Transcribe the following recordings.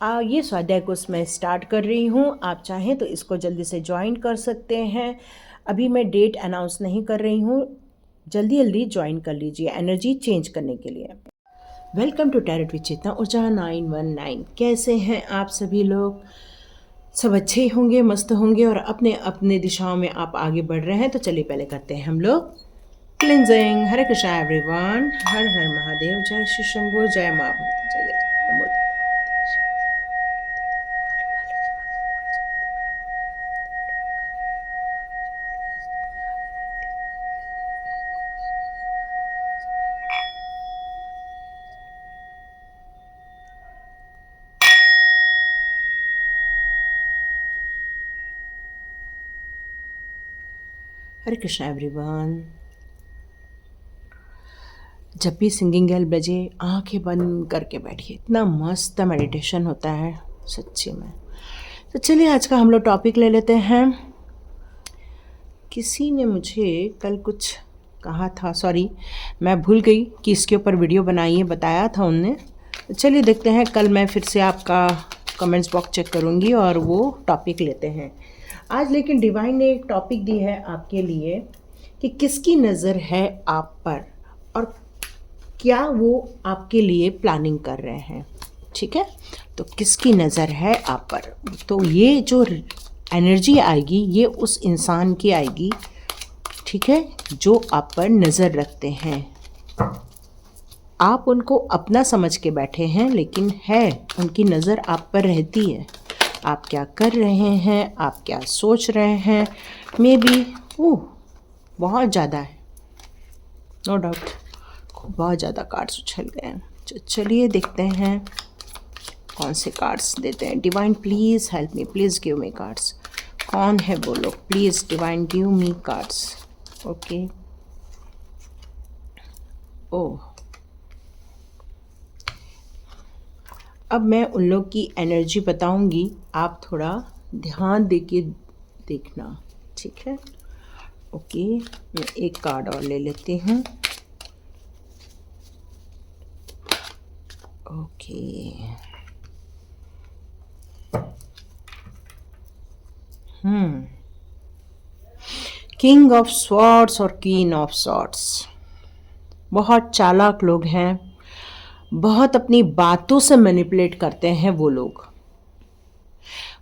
ये स्वाध्याय कोर्स मैं स्टार्ट कर रही हूँ। आप चाहें तो इसको जल्दी से ज्वाइन कर सकते हैं। अभी मैं डेट अनाउंस नहीं कर रही हूँ, जल्दी जल्दी ज्वाइन कर लीजिए एनर्जी चेंज करने के लिए। वेलकम टू टैरोट विद चेतना ऊर्जा 919। कैसे हैं आप सभी लोग? सब अच्छे होंगे, मस्त होंगे और अपने अपने दिशाओं में आप आगे बढ़ रहे हैं। तो चलिए पहले करते हैं हम लोग क्लिनजिंग। हरे कृष्णा एवरीवन, हर हर महादेव, जय श्री शंभू, जय माँ भगवती, जय जय नमो। हरे कृष्णा एवरीवन। जब भी सिंगिंग बेल बजे आंखें बंद करके बैठिए, इतना मस्त मेडिटेशन होता है सच्ची में। तो चलिए आज का हम लोग टॉपिक ले लेते हैं। किसी ने मुझे कल कुछ कहा था, सॉरी मैं भूल गई कि इसके ऊपर वीडियो बनाइए, बताया था उनने। तो चलिए देखते हैं, कल मैं फिर से आपका कमेंट्स बॉक्स चेक करूँगी और वो टॉपिक लेते हैं आज। लेकिन डिवाइन ने एक टॉपिक दी है आपके लिए कि किसकी नज़र है आप पर और क्या वो आपके लिए प्लानिंग कर रहे हैं। ठीक है, तो किसकी नज़र है आप पर, तो ये जो एनर्जी आएगी ये उस इंसान की आएगी, ठीक है, जो आप पर नज़र रखते हैं। आप उनको अपना समझ के बैठे हैं, लेकिन है उनकी नज़र आप पर रहती है। आप क्या कर रहे हैं, आप क्या सोच रहे हैं, मे बी बहुत ज़्यादा है, नो डाउट बहुत ज़्यादा कार्ड्स उछल गए हैं। चलिए देखते हैं कौन से कार्ड्स देते हैं। Divine please help me, please give me cards. कौन है वो लोग? Please divine give me cards. Okay, oh, अब मैं उन लोग की एनर्जी बताऊंगी, आप थोड़ा ध्यान दे के देखना, ठीक है? ओके, मैं एक कार्ड और ले लेती हूँ। ओके, किंग ऑफ स्वॉर्ड्स और क्वीन ऑफ स्वॉर्ड्स। बहुत चालाक लोग हैं, बहुत अपनी बातों से मैनिपुलेट करते हैं वो लोग।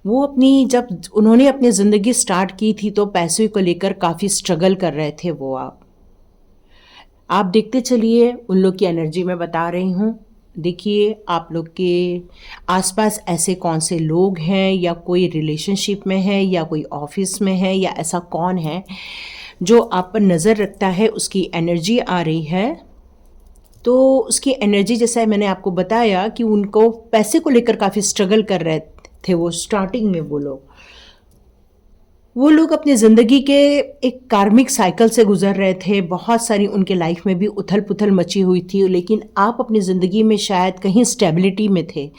वो जब उन्होंने अपनी ज़िंदगी स्टार्ट की थी तो पैसे को लेकर काफ़ी स्ट्रगल कर रहे थे वो। आप देखते चलिए, उन लोग की एनर्जी मैं बता रही हूँ। देखिए आप लोग के आसपास ऐसे कौन से लोग हैं, या कोई रिलेशनशिप में है, या कोई ऑफिस में है, या ऐसा कौन है जो आप पर नज़र रखता है, उसकी एनर्जी आ रही है। तो उसकी एनर्जी, जैसा मैंने आपको बताया कि उनको पैसे को लेकर काफ़ी स्ट्रगल कर रहे थे वो स्टार्टिंग में। वो लोग अपनी ज़िंदगी के एक कार्मिक साइकिल से गुजर रहे थे। बहुत सारी उनके लाइफ में भी उथल पुथल मची हुई थी, लेकिन आप अपनी ज़िंदगी में शायद कहीं स्टेबिलिटी में थे,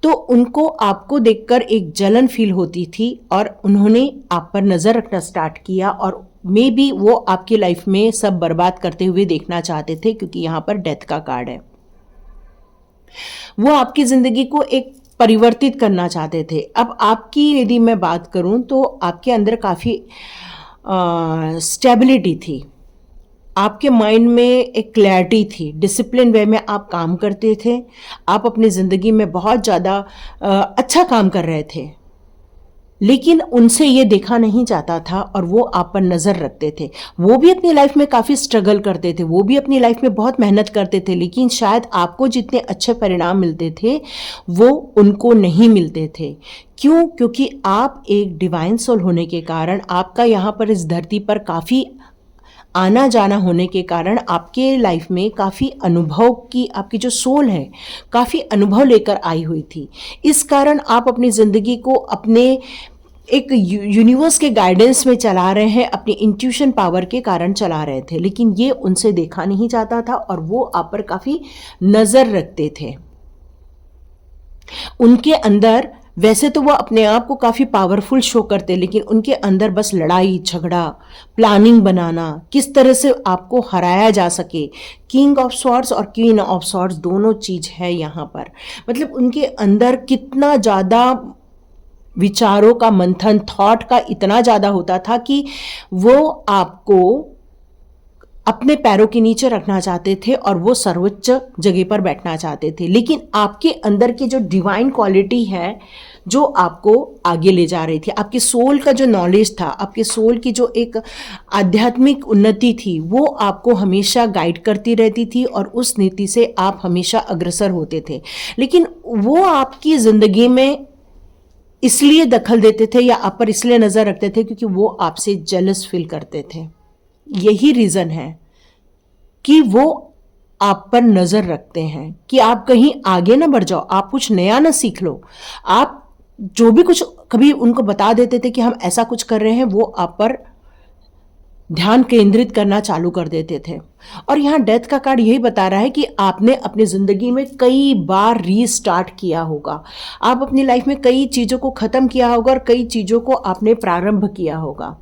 तो उनको आपको देखकर एक जलन फील होती थी और उन्होंने आप पर नज़र रखना स्टार्ट किया। और मे बी वो आपकी लाइफ में सब बर्बाद करते हुए देखना चाहते थे, क्योंकि यहाँ पर डेथ का कार्ड है। वो आपकी ज़िंदगी को एक परिवर्तित करना चाहते थे। अब आपकी यदि मैं बात करूं तो आपके अंदर काफ़ी स्टेबिलिटी थी, आपके माइंड में एक क्लैरिटी थी, डिसिप्लिन वे में आप काम करते थे, आप अपनी ज़िंदगी में बहुत ज़्यादा अच्छा काम कर रहे थे। लेकिन उनसे ये देखा नहीं जाता था और वो आप पर नज़र रखते थे। वो भी अपनी लाइफ में काफ़ी स्ट्रगल करते थे, वो भी अपनी लाइफ में बहुत मेहनत करते थे, लेकिन शायद आपको जितने अच्छे परिणाम मिलते थे वो उनको नहीं मिलते थे। क्यों? क्योंकि आप एक डिवाइन सोल होने के कारण, आपका यहाँ पर इस धरती पर काफ़ी आना जाना होने के कारण, आपके लाइफ में काफ़ी अनुभव की, आपकी जो सोल है काफ़ी अनुभव लेकर आई हुई थी। इस कारण आप अपनी ज़िंदगी को अपने एक यूनिवर्स के गाइडेंस में चला रहे हैं, अपनी इंट्यूशन पावर के कारण चला रहे थे, लेकिन ये उनसे देखा नहीं जाता था और वो आप पर काफ़ी नज़र रखते थे। उनके अंदर वैसे तो वो अपने आप को काफ़ी पावरफुल शो करते, लेकिन उनके अंदर बस लड़ाई झगड़ा, प्लानिंग बनाना, किस तरह से आपको हराया जा सके। किंग ऑफ स्वॉर्ड्स और क्वीन ऑफ स्वॉर्ड्स दोनों चीज़ है यहाँ पर। मतलब उनके अंदर कितना ज़्यादा विचारों का मंथन, थॉट का इतना ज़्यादा होता था कि वो आपको अपने पैरों के नीचे रखना चाहते थे और वो सर्वोच्च जगह पर बैठना चाहते थे। लेकिन आपके अंदर की जो डिवाइन क्वालिटी है जो आपको आगे ले जा रही थी, आपके सोल का जो नॉलेज था, आपके सोल की जो एक आध्यात्मिक उन्नति थी, वो आपको हमेशा गाइड करती रहती थी और उस नीति से आप हमेशा अग्रसर होते थे। लेकिन वो आपकी ज़िंदगी में इसलिए दखल देते थे या आप पर इसलिए नज़र रखते थे क्योंकि वो आपसे जेलस फील करते थे। यही रीज़न है कि वो आप पर नज़र रखते हैं कि आप कहीं आगे ना बढ़ जाओ, आप कुछ नया ना सीख लो। आप जो भी कुछ कभी उनको बता देते थे कि हम ऐसा कुछ कर रहे हैं, वो आप पर ध्यान केंद्रित करना चालू कर देते थे। और यहाँ डेथ का कार्ड यही बता रहा है कि आपने अपनी ज़िंदगी में कई बार रीस्टार्ट किया होगा, आप अपनी लाइफ में कई चीज़ों को ख़त्म किया होगा और कई चीज़ों को आपने प्रारंभ किया होगा।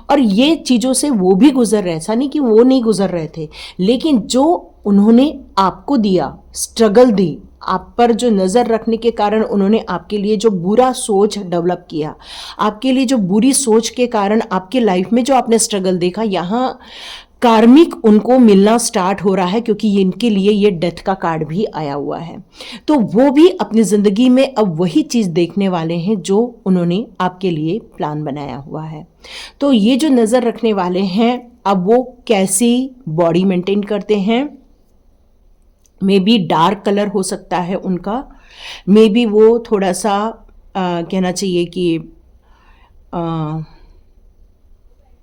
और ये चीज़ों से वो भी गुजर रहे, ऐसा नहीं कि वो नहीं गुजर रहे थे, लेकिन जो उन्होंने आपको दिया, स्ट्रगल दी, आप पर जो नज़र रखने के कारण उन्होंने आपके लिए जो बुरा सोच डेवलप किया, आपके लिए जो बुरी सोच के कारण आपके लाइफ में जो आपने स्ट्रगल देखा, यहाँ कार्मिक उनको मिलना स्टार्ट हो रहा है क्योंकि इनके लिए ये डेथ का कार्ड भी आया हुआ है। तो वो भी अपनी ज़िंदगी में अब वही चीज़ देखने वाले हैं जो उन्होंने आपके लिए प्लान बनाया हुआ है। तो ये जो नज़र रखने वाले हैं, अब वो कैसी बॉडी मेंटेन करते हैं, मे बी डार्क कलर हो सकता है उनका, मे बी वो थोड़ा सा कहना चाहिए कि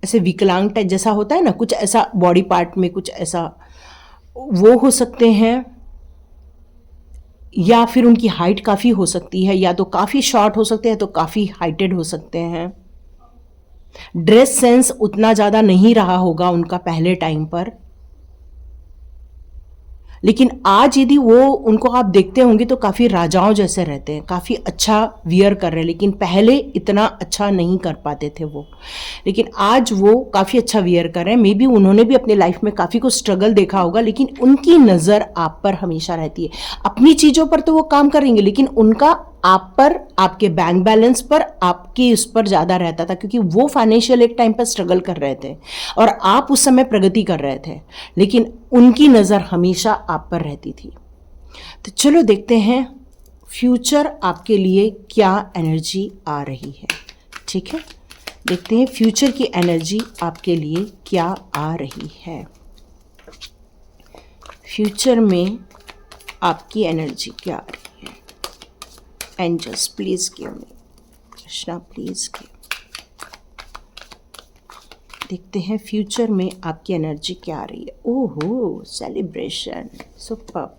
ऐसे विकलांग टाइप जैसा होता है ना, कुछ ऐसा बॉडी पार्ट में कुछ ऐसा वो हो सकते हैं, या फिर उनकी हाइट काफ़ी हो सकती है, या तो काफ़ी शॉर्ट हो सकते हैं तो काफ़ी हाइटेड हो सकते हैं। ड्रेस सेंस उतना ज़्यादा नहीं रहा होगा उनका पहले टाइम पर, लेकिन आज यदि वो उनको आप देखते होंगे तो काफ़ी राजाओं जैसे रहते हैं, काफ़ी अच्छा वियर कर रहे हैं, लेकिन पहले इतना अच्छा नहीं कर पाते थे वो, लेकिन आज वो काफ़ी अच्छा वियर कर रहे हैं। मे बी उन्होंने भी अपने लाइफ में काफ़ी कुछ स्ट्रगल देखा होगा, लेकिन उनकी नज़र आप पर हमेशा रहती है। अपनी चीज़ों पर तो वो काम करेंगे, लेकिन उनका आप पर, आपके बैंक बैलेंस पर, आपकी उस पर ज़्यादा रहता था क्योंकि वो फाइनेंशियल एक टाइम पर स्ट्रगल कर रहे थे और आप उस समय प्रगति कर रहे थे, लेकिन उनकी नज़र हमेशा आप पर रहती थी। तो चलो देखते हैं फ्यूचर आपके लिए क्या एनर्जी आ रही है। ठीक है, देखते हैं फ्यूचर की एनर्जी आपके लिए क्या आ रही है। फ्यूचर में आपकी एनर्जी क्या आ रही है। Angels please give me, Krishna please give. देखते हैं फ्यूचर में आपकी एनर्जी क्या आ रही है। ओहो, सेलिब्रेशन, सुपर।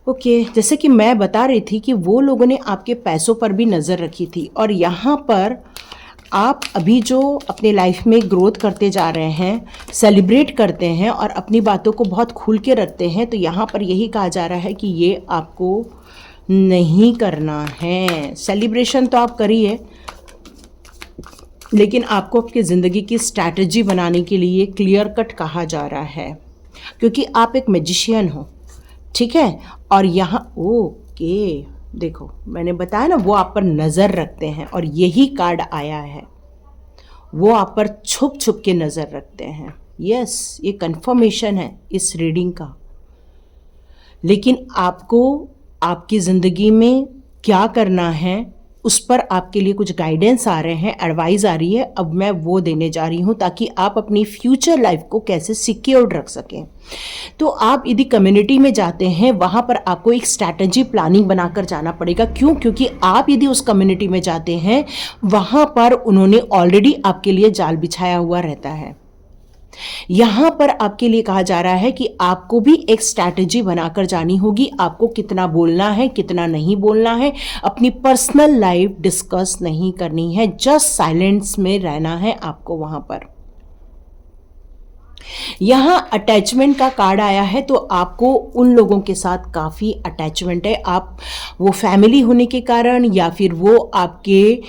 ओके, जैसे कि मैं बता रही थी कि वो लोगों ने आपके पैसों पर भी नज़र रखी थी, और यहाँ पर आप अभी जो अपने लाइफ में ग्रोथ करते जा रहे हैं, सेलिब्रेट करते हैं और अपनी बातों को बहुत खुल के रखते हैं, तो यहाँ पर यही कहा जा रहा है कि ये आपको नहीं करना है। सेलिब्रेशन तो आप करिए, लेकिन आपको आपकी ज़िंदगी की स्ट्रैटेजी बनाने के लिए क्लियर कट कहा जा रहा है, क्योंकि आप एक मैजिशियन हो। ठीक है, और यहाँ ओके देखो मैंने बताया ना, वो आप पर नज़र रखते हैं और यही कार्ड आया है, वो आप पर छुप छुप के नज़र रखते हैं। यस, ये कंफर्मेशन है इस रीडिंग का। लेकिन आपको आपकी ज़िंदगी में क्या करना है उस पर आपके लिए कुछ गाइडेंस आ रहे हैं, एडवाइस आ रही है, अब मैं वो देने जा रही हूँ ताकि आप अपनी फ्यूचर लाइफ को कैसे सिक्योर्ड रख सकें। तो आप यदि कम्युनिटी में जाते हैं, वहाँ पर आपको एक स्ट्रैटेजी प्लानिंग बनाकर जाना पड़ेगा। क्यों? क्योंकि आप यदि उस कम्युनिटी में जाते हैं, वहाँ पर उन्होंने ऑलरेडी आपके लिए जाल बिछाया हुआ रहता है। यहाँ पर आपके लिए कहा जा रहा है कि आपको भी एक स्ट्रैटेजी बनाकर जानी होगी। आपको कितना बोलना है, कितना नहीं बोलना है, अपनी पर्सनल लाइफ डिस्कस नहीं करनी है, जस्ट साइलेंस में रहना है आपको वहाँ पर। यहाँ अटैचमेंट का कार्ड आया है, तो आपको उन लोगों के साथ काफ़ी अटैचमेंट है। आप वो फैमिली होने के कारण, या फिर वो आपके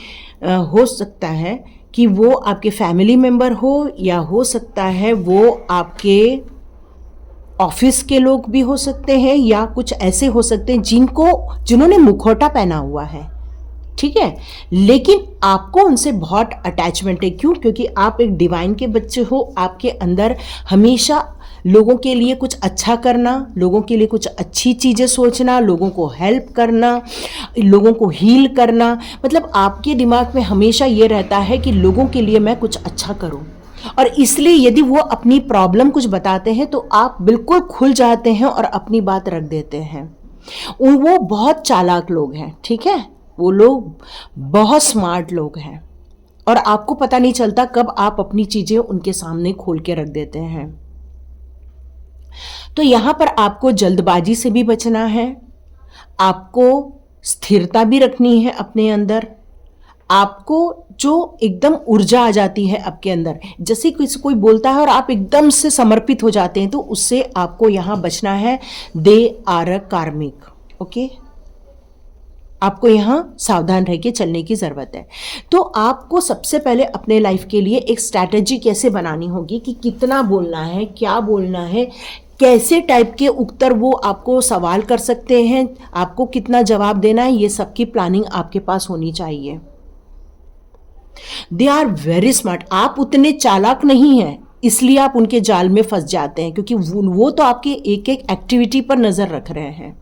हो सकता है कि वो आपके फैमिली मेम्बर हो, या हो सकता है वो आपके ऑफिस के लोग भी हो सकते हैं, या कुछ ऐसे हो सकते हैं जिन्होंने मुखौटा पहना हुआ है, ठीक है। लेकिन आपको उनसे बहुत अटैचमेंट है। क्यों? क्योंकि आप एक डिवाइन के बच्चे हो। आपके अंदर हमेशा लोगों के लिए कुछ अच्छा करना, लोगों के लिए कुछ अच्छी चीज़ें सोचना, लोगों को हेल्प करना, लोगों को हील करना, मतलब आपके दिमाग में हमेशा ये रहता है कि लोगों के लिए मैं कुछ अच्छा करूं। और इसलिए यदि वो अपनी प्रॉब्लम कुछ बताते हैं तो आप बिल्कुल खुल जाते हैं और अपनी बात रख देते हैं। वो बहुत चालाक लोग हैं, ठीक है। वो लोग बहुत स्मार्ट लोग हैं, और आपको पता नहीं चलता कब आप अपनी चीजें उनके सामने खोल के रख देते हैं। तो यहां पर आपको जल्दबाजी से भी बचना है, आपको स्थिरता भी रखनी है अपने अंदर। आपको जो एकदम ऊर्जा आ जाती है आपके अंदर, जैसे किसी कोई बोलता है और आप एकदम से समर्पित हो जाते हैं, तो उससे आपको यहां बचना है। दे आर अ कार्मिक, ओके। आपको यहां सावधान रह के चलने की जरूरत है। तो आपको सबसे पहले अपने लाइफ के लिए एक स्ट्रैटेजी कैसे बनानी होगी कि कितना बोलना है, क्या बोलना है, कैसे टाइप के उत्तर वो आपको सवाल कर सकते हैं, आपको कितना जवाब देना है, ये सबकी प्लानिंग आपके पास होनी चाहिए। They are very smart. आप उतने चालाक नहीं हैं, इसलिए आप उनके जाल में फंस जाते हैं, क्योंकि वो तो आपके एक एक एक्टिविटी पर नजर रख रहे हैं।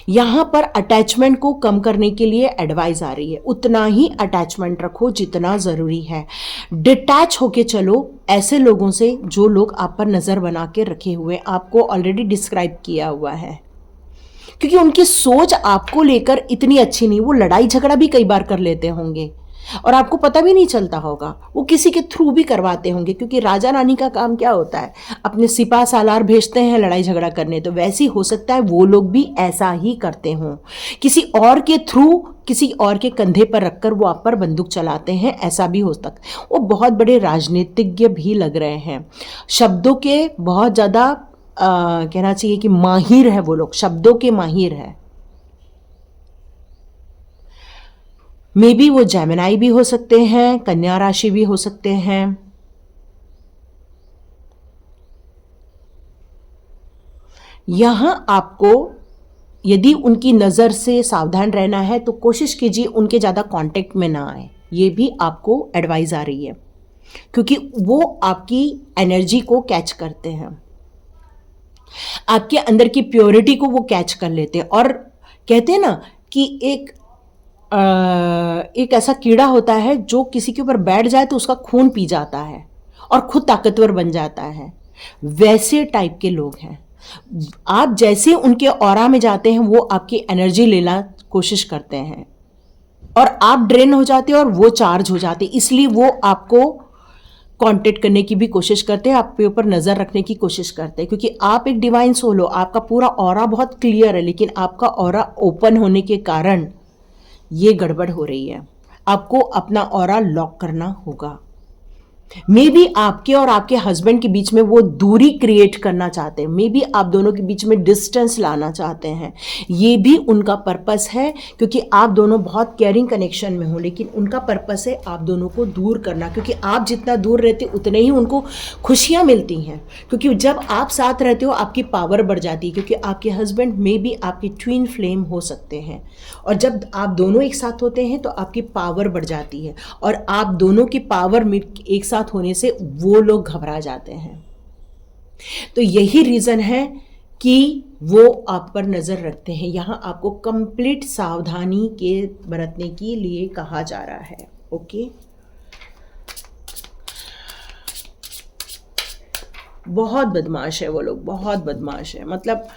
यहां पर अटैचमेंट को कम करने के लिए एडवाइस आ रही है, उतना ही अटैचमेंट रखो जितना जरूरी है। डिटैच होके चलो ऐसे लोगों से जो लोग आप पर नजर बना के रखे हुए, आपको ऑलरेडी डिस्क्राइब किया हुआ है, क्योंकि उनकी सोच आपको लेकर इतनी अच्छी नहीं। वो लड़ाई झगड़ा भी कई बार कर लेते होंगे और आपको पता भी नहीं चलता होगा, वो किसी के थ्रू भी करवाते होंगे, क्योंकि राजा रानी का काम क्या होता है, अपने सिपा सालार भेजते हैं लड़ाई झगड़ा करने। तो वैसे ही हो सकता है वो लोग भी ऐसा ही करते हों, किसी और के थ्रू, किसी और के कंधे पर रखकर वो आप पर बंदूक चलाते हैं, ऐसा भी हो सकता है। वो बहुत बड़े राजनीतिज्ञ भी लग रहे हैं, शब्दों के बहुत ज़्यादा कहना चाहिए कि माहिर है, वो लोग शब्दों के माहिर है। मे बी वो जेमिनाई भी हो सकते हैं, कन्या राशि भी हो सकते हैं। यहां आपको यदि उनकी नज़र से सावधान रहना है तो कोशिश कीजिए उनके ज़्यादा कांटेक्ट में ना आए, ये भी आपको एडवाइस आ रही है, क्योंकि वो आपकी एनर्जी को कैच करते हैं, आपके अंदर की प्योरिटी को वो कैच कर लेते हैं। और कहते हैं ना कि एक ऐसा कीड़ा होता है जो किसी के ऊपर बैठ जाए तो उसका खून पी जाता है और खुद ताकतवर बन जाता है, वैसे टाइप के लोग हैं। आप जैसे उनके ऑरा में जाते हैं वो आपकी एनर्जी लेना कोशिश करते हैं, और आप ड्रेन हो जाते हैं और वो चार्ज हो जाते हैं, इसलिए वो आपको कांटेक्ट करने की भी कोशिश करते हैं, आपके ऊपर नज़र रखने की कोशिश करते हैं, क्योंकि आप एक डिवाइन सोल हो, आपका पूरा ऑरा बहुत क्लियर है, लेकिन आपका ऑरा ओपन होने के कारण ये गड़बड़ हो रही है। आपको अपना ऑरा लॉक करना होगा। मे बी आपके और आपके हस्बैंड के बीच में वो दूरी क्रिएट करना चाहते हैं, मे बी आप दोनों के बीच में डिस्टेंस लाना चाहते हैं, ये भी उनका पर्पस है, क्योंकि आप दोनों बहुत केयरिंग कनेक्शन में हो, लेकिन उनका पर्पस है आप दोनों को दूर करना, क्योंकि आप जितना दूर रहते उतने ही उनको खुशियाँ मिलती हैं, क्योंकि जब आप साथ रहते हो आपकी पावर बढ़ जाती है, क्योंकि आपके हस्बैंड मे बी आपके ट्विन फ्लेम हो सकते हैं, और जब आप दोनों एक साथ होते हैं तो आपकी पावर बढ़ जाती है, और आप दोनों की पावर एक साथ होने से वो लोग घबरा जाते हैं। तो यही रीजन है कि वो आप पर नजर रखते हैं। यहां आपको कंप्लीट सावधानी के बरतने के लिए कहा जा रहा है, ओके। बहुत बदमाश है वो लोग, बहुत बदमाश है, मतलब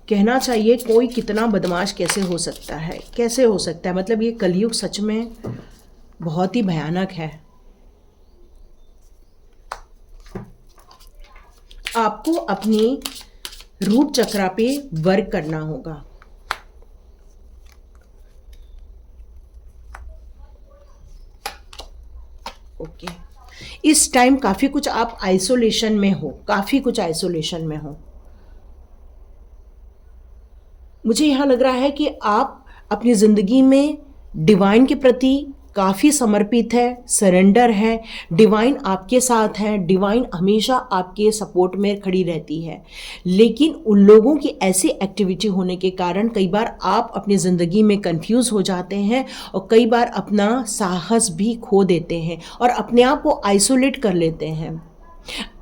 कहना चाहिए कोई कितना बदमाश कैसे हो सकता है, कैसे हो सकता है, मतलब ये कलयुग सच में बहुत ही भयानक है। आपको अपनी रूट चक्रा पे वर्क करना होगा। ओके, इस टाइम काफ़ी कुछ आप आइसोलेशन में हो, काफ़ी कुछ आइसोलेशन में हो। मुझे यहाँ लग रहा है कि आप अपनी ज़िंदगी में डिवाइन के प्रति काफ़ी समर्पित है, सरेंडर है, डिवाइन आपके साथ है, डिवाइन हमेशा आपके सपोर्ट में खड़ी रहती है। लेकिन उन लोगों की ऐसी एक्टिविटी होने के कारण कई बार आप अपनी ज़िंदगी में कंफ्यूज हो जाते हैं और कई बार अपना साहस भी खो देते हैं और अपने आप को आइसोलेट कर लेते हैं।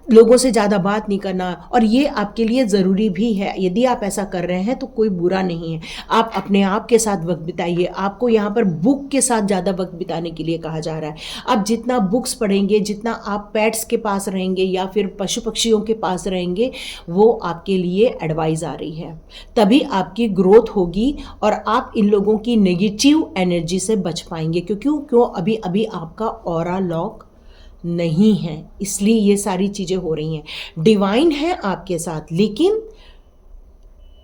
लोगों से ज़्यादा बात नहीं करना, और ये आपके लिए ज़रूरी भी है। यदि आप ऐसा कर रहे हैं तो कोई बुरा नहीं है। आप अपने आप के साथ वक्त बिताइए। आपको यहाँ पर बुक के साथ ज़्यादा वक्त बिताने के लिए कहा जा रहा है। आप जितना बुक्स पढ़ेंगे, जितना आप पेट्स के पास रहेंगे या फिर पशु पक्षियों के पास रहेंगे, वो आपके लिए एडवाइस आ रही है। तभी आपकी ग्रोथ होगी और आप इन लोगों की नेगेटिव एनर्जी से बच पाएंगे। क्यों अभी अभी आपका ऑरा लॉक नहीं है, इसलिए ये सारी चीज़ें हो रही हैं। डिवाइन है आपके साथ, लेकिन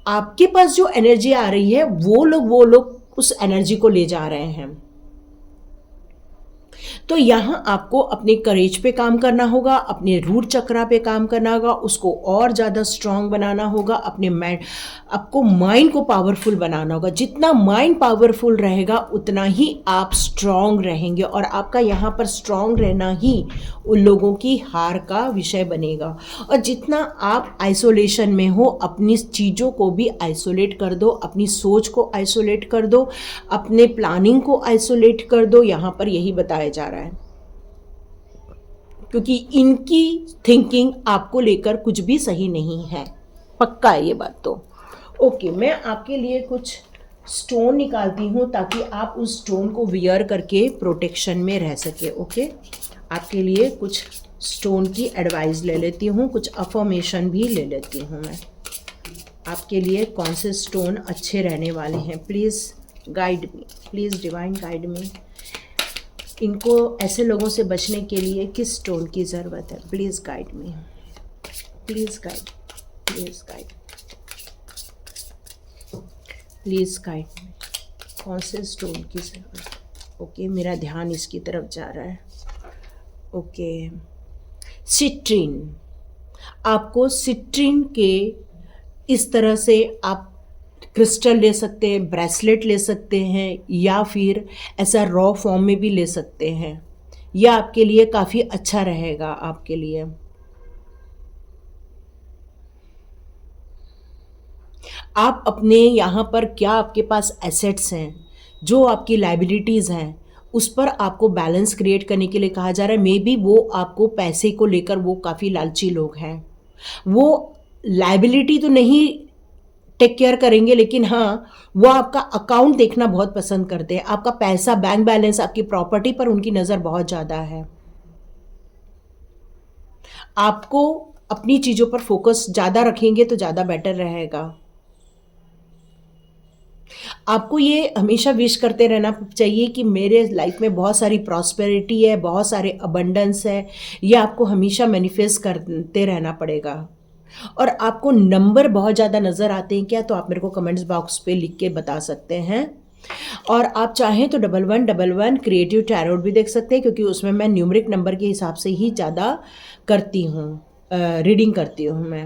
आपके पास जो एनर्जी आ रही है वो लोग उस एनर्जी को ले जा रहे हैं। तो यहाँ आपको अपने करेज पे काम करना होगा, अपने रूट चक्रा पे काम करना होगा, उसको और ज़्यादा स्ट्रांग बनाना होगा। आपको माइंड को पावरफुल बनाना होगा। जितना माइंड पावरफुल रहेगा उतना ही आप स्ट्रांग रहेंगे और आपका यहाँ पर स्ट्रांग रहना ही उन लोगों की हार का विषय बनेगा। और जितना आप आइसोलेशन में हो, अपनी चीज़ों को भी आइसोलेट कर दो, अपनी सोच को आइसोलेट कर दो, अपने प्लानिंग को आइसोलेट कर दो। यहाँ पर यही बताया जा रहा है, क्योंकि इनकी थिंकिंग आपको लेकर कुछ भी सही नहीं है। पक्का है ये बात तो। ओके, मैं आपके लिए कुछ स्टोन निकालती हूँ ताकि आप उस स्टोन को वियर करके प्रोटेक्शन में रह सके। ओके, आपके लिए कुछ स्टोन की एडवाइस ले लेती हूँ, कुछ अफर्मेशन भी ले लेती हूँ मैं। आपके लिए कौन से स्टोन अच्छे रहने वाले हैं, please guide me, please divine guide me. इनको ऐसे लोगों से बचने के लिए किस स्टोन की ज़रूरत है, please guide me, please guide, please guide, please guide me. कौन से स्टोन की ज़रूरत है? ओके, मेरा ध्यान इसकी तरफ जा रहा है। Okay, citrine. आपको सिट्रीन के इस तरह से आप क्रिस्टल ले सकते हैं, ब्रेसलेट ले सकते हैं, या फिर ऐसा रॉ फॉर्म में भी ले सकते हैं। यह आपके लिए काफ़ी अच्छा रहेगा। आपके लिए आप अपने यहाँ पर क्या आपके पास एसेट्स हैं, जो आपकी लाइबिलिटीज़ हैं, उस पर आपको बैलेंस क्रिएट करने के लिए कहा जा रहा है। मे बी वो आपको पैसे को लेकर वो काफ़ी लालची लोग हैं। वो लाइबिलिटी तो नहीं टेक केयर करेंगे, लेकिन हाँ, वो आपका अकाउंट देखना बहुत पसंद करते हैं। आपका पैसा, बैंक बैलेंस, आपकी प्रॉपर्टी पर उनकी नज़र बहुत ज़्यादा है। आपको अपनी चीज़ों पर फोकस ज़्यादा रखेंगे तो ज़्यादा बेटर रहेगा। आपको ये हमेशा विश करते रहना चाहिए कि मेरे लाइफ में बहुत सारी प्रॉस्पेरिटी है, बहुत सारे अबंडेंस है। ये आपको हमेशा मैनिफेस्ट करते रहना पड़ेगा। और आपको नंबर बहुत ज़्यादा नज़र आते हैं क्या, तो आप मेरे को कमेंट्स बॉक्स पे लिख के बता सकते हैं। और आप चाहें तो 1111 क्रिएटिव टैरोट भी देख सकते हैं, क्योंकि उसमें मैं न्यूमरिक नंबर के हिसाब से ही ज़्यादा करती हूँ, रीडिंग करती हूँ मैं।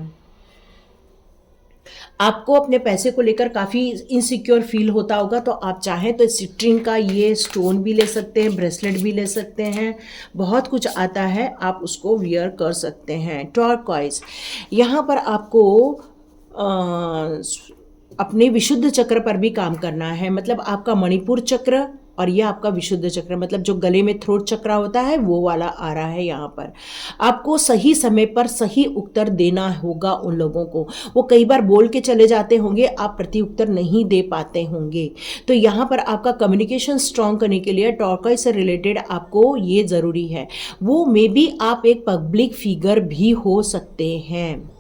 आपको अपने पैसे को लेकर काफ़ी इनसिक्योर फील होता होगा, तो आप चाहें तो सिट्रीन का ये स्टोन भी ले सकते हैं, ब्रेसलेट भी ले सकते हैं। बहुत कुछ आता है, आप उसको वियर कर सकते हैं। टर्कोइज, यहाँ पर आपको अपने विशुद्ध चक्र पर भी काम करना है। मतलब आपका मणिपुर चक्र और ये आपका विशुद्ध चक्र, मतलब जो गले में थ्रोट चक्र होता है, वो वाला आ रहा है यहाँ पर। आपको सही समय पर सही उत्तर देना होगा उन लोगों को। वो कई बार बोल के चले जाते होंगे, आप प्रति उत्तर नहीं दे पाते होंगे। तो यहाँ पर आपका कम्युनिकेशन स्ट्रॉन्ग करने के लिए टॉर्कॉइज से रिलेटेड आपको ये ज़रूरी है। वो मे बी आप एक पब्लिक फिगर भी हो सकते हैं,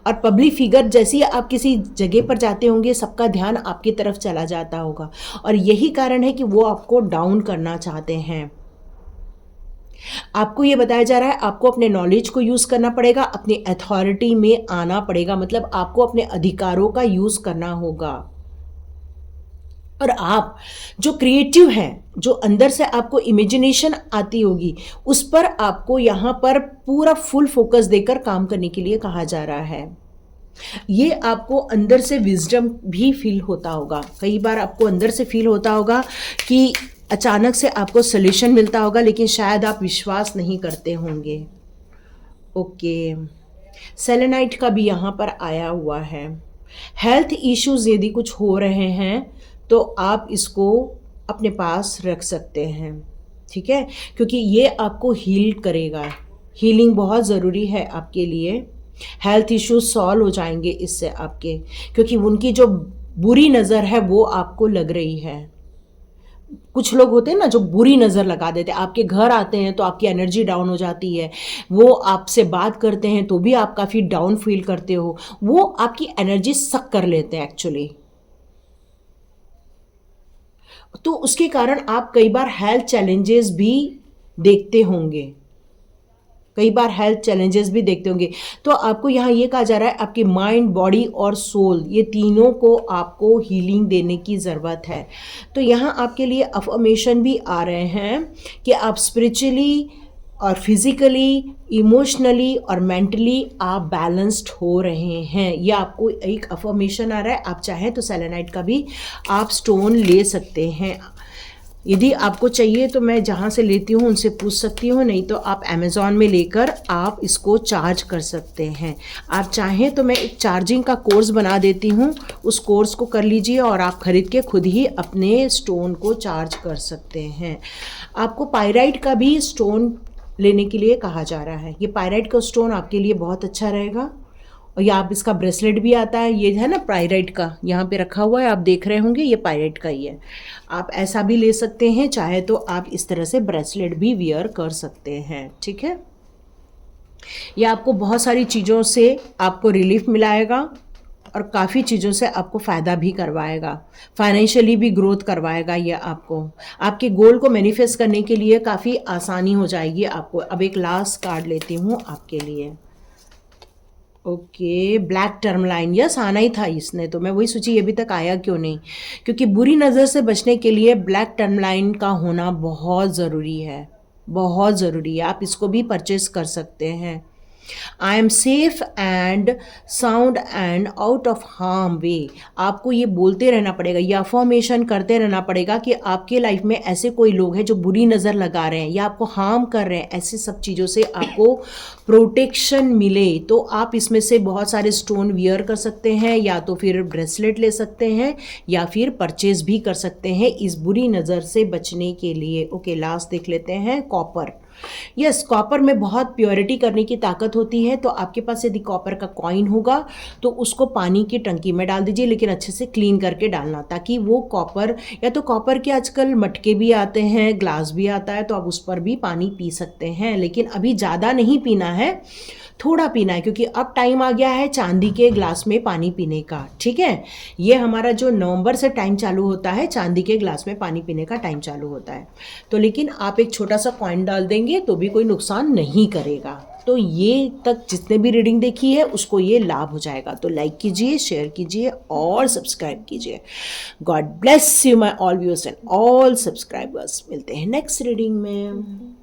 और पब्लिक फिगर जैसे ही आप किसी जगह पर जाते होंगे, सबका ध्यान आपकी तरफ चला जाता होगा, और यही कारण है कि वो आपको डाउन करना चाहते हैं। आपको ये बताया जा रहा है, आपको अपने नॉलेज को यूज़ करना पड़ेगा, अपनी अथॉरिटी में आना पड़ेगा। मतलब आपको अपने अधिकारों का यूज़ करना होगा। और आप जो क्रिएटिव हैं, जो अंदर से आपको इमेजिनेशन आती होगी, उस पर आपको यहाँ पर पूरा फुल फोकस देकर काम करने के लिए कहा जा रहा है। ये आपको अंदर से विजडम भी फील होता होगा। कई बार आपको अंदर से फील होता होगा कि अचानक से आपको सॉल्यूशन मिलता होगा, लेकिन शायद आप विश्वास नहीं करते होंगे। ओके, सेलेनाइट का भी यहाँ पर आया हुआ है। हेल्थ इश्यूज यदि कुछ हो रहे हैं तो आप इसको अपने पास रख सकते हैं, ठीक है, क्योंकि ये आपको हील करेगा। हीलिंग बहुत ज़रूरी है आपके लिए। हेल्थ इश्यूज सॉल्व हो जाएंगे इससे आपके, क्योंकि उनकी जो बुरी नज़र है वो आपको लग रही है। कुछ लोग होते हैं ना जो बुरी नज़र लगा देते हैं, आपके घर आते हैं तो आपकी एनर्जी डाउन हो जाती है, वो आपसे बात करते हैं तो भी आप काफ़ी डाउन फील करते हो, वो आपकी एनर्जी सक कर लेते हैं एक्चुअली। तो उसके कारण आप कई बार हेल्थ चैलेंजेस भी देखते होंगे, कई बार हेल्थ चैलेंजेस भी देखते होंगे। तो आपको यहाँ ये कहा जा रहा है आपकी माइंड, बॉडी और सोल, ये तीनों को आपको हीलिंग देने की ज़रूरत है। तो यहाँ आपके लिए अफर्मेशन भी आ रहे हैं कि आप स्पिरिचुअली और फिज़िकली, इमोशनली और मेंटली आप बैलेंस्ड हो रहे हैं। यह आपको एक अफर्मेशन आ रहा है। आप चाहें तो सेलेनाइट का भी आप स्टोन ले सकते हैं। यदि आपको चाहिए तो मैं जहाँ से लेती हूँ उनसे पूछ सकती हूँ, नहीं तो आप अमेज़ॉन में लेकर आप इसको चार्ज कर सकते हैं। आप चाहें तो मैं एक चार्जिंग का कोर्स बना देती हूँ, उस कोर्स को कर लीजिए और आप ख़रीद के खुद ही अपने स्टोन को चार्ज कर सकते हैं। आपको पायराइट का भी स्टोन लेने के लिए कहा जा रहा है। ये पायराइट का स्टोन आपके लिए बहुत अच्छा रहेगा। और ये आप इसका ब्रेसलेट भी आता है, ये है ना पायराइट का, यहाँ पे रखा हुआ है, आप देख रहे होंगे, ये पायराइट का ही है। आप ऐसा भी ले सकते हैं, चाहे तो आप इस तरह से ब्रेसलेट भी वियर कर सकते हैं, ठीक है। ये आपको बहुत सारी चीज़ों से आपको रिलीफ मिलाएगा और काफ़ी चीज़ों से आपको फ़ायदा भी करवाएगा, फाइनेंशियली भी ग्रोथ करवाएगा। ये आपको आपके गोल को मैनिफेस्ट करने के लिए काफ़ी आसानी हो जाएगी आपको। अब एक लास्ट कार्ड लेती हूँ आपके लिए। ओके, ब्लैक टर्मलाइन, यस आना ही था इसने, तो मैं वही सोची अभी तक आया क्यों नहीं, क्योंकि बुरी नज़र से बचने के लिए ब्लैक टर्मलाइन का होना बहुत ज़रूरी है, बहुत ज़रूरी है। आप इसको भी परचेस कर सकते हैं। I am safe and sound and out of harm way, आपको ये बोलते रहना पड़ेगा, ये अफर्मेशन करते रहना पड़ेगा कि आपके लाइफ में ऐसे कोई लोग हैं जो बुरी नज़र लगा रहे हैं या आपको हार्म कर रहे हैं, ऐसी सब चीज़ों से आपको प्रोटेक्शन मिले। तो आप इसमें से बहुत सारे स्टोन वियर कर सकते हैं, या तो फिर ब्रेसलेट ले सकते हैं, या फिर परचेज भी कर सकते हैं इस बुरी नज़र से बचने के लिए। ओके, लास्ट देख लेते हैं, कॉपर। यस, कॉपर में बहुत प्योरिटी करने की ताकत होती है। तो आपके पास यदि कॉपर का कॉइन होगा तो उसको पानी की टंकी में डाल दीजिए, लेकिन अच्छे से क्लीन करके डालना, ताकि वो कॉपर, या तो कॉपर के आजकल मटके भी आते हैं, ग्लास भी आता है, तो आप उस पर भी पानी पी सकते हैं, लेकिन अभी ज़्यादा नहीं पीना है, थोड़ा पीना है, क्योंकि अब टाइम आ गया है चांदी के ग्लास में पानी पीने का, ठीक है। ये हमारा जो नवंबर से टाइम चालू होता है, चांदी के ग्लास में पानी पीने का टाइम चालू होता है। तो लेकिन आप एक छोटा सा कॉइन डाल देंगे तो भी कोई नुकसान नहीं करेगा। तो ये तक जितने भी रीडिंग देखी है उसको ये लाभ हो जाएगा। तो लाइक कीजिए, शेयर कीजिए और सब्सक्राइब कीजिए। God bless you my all viewers and all subscribers. मिलते हैं नेक्स्ट रीडिंग में।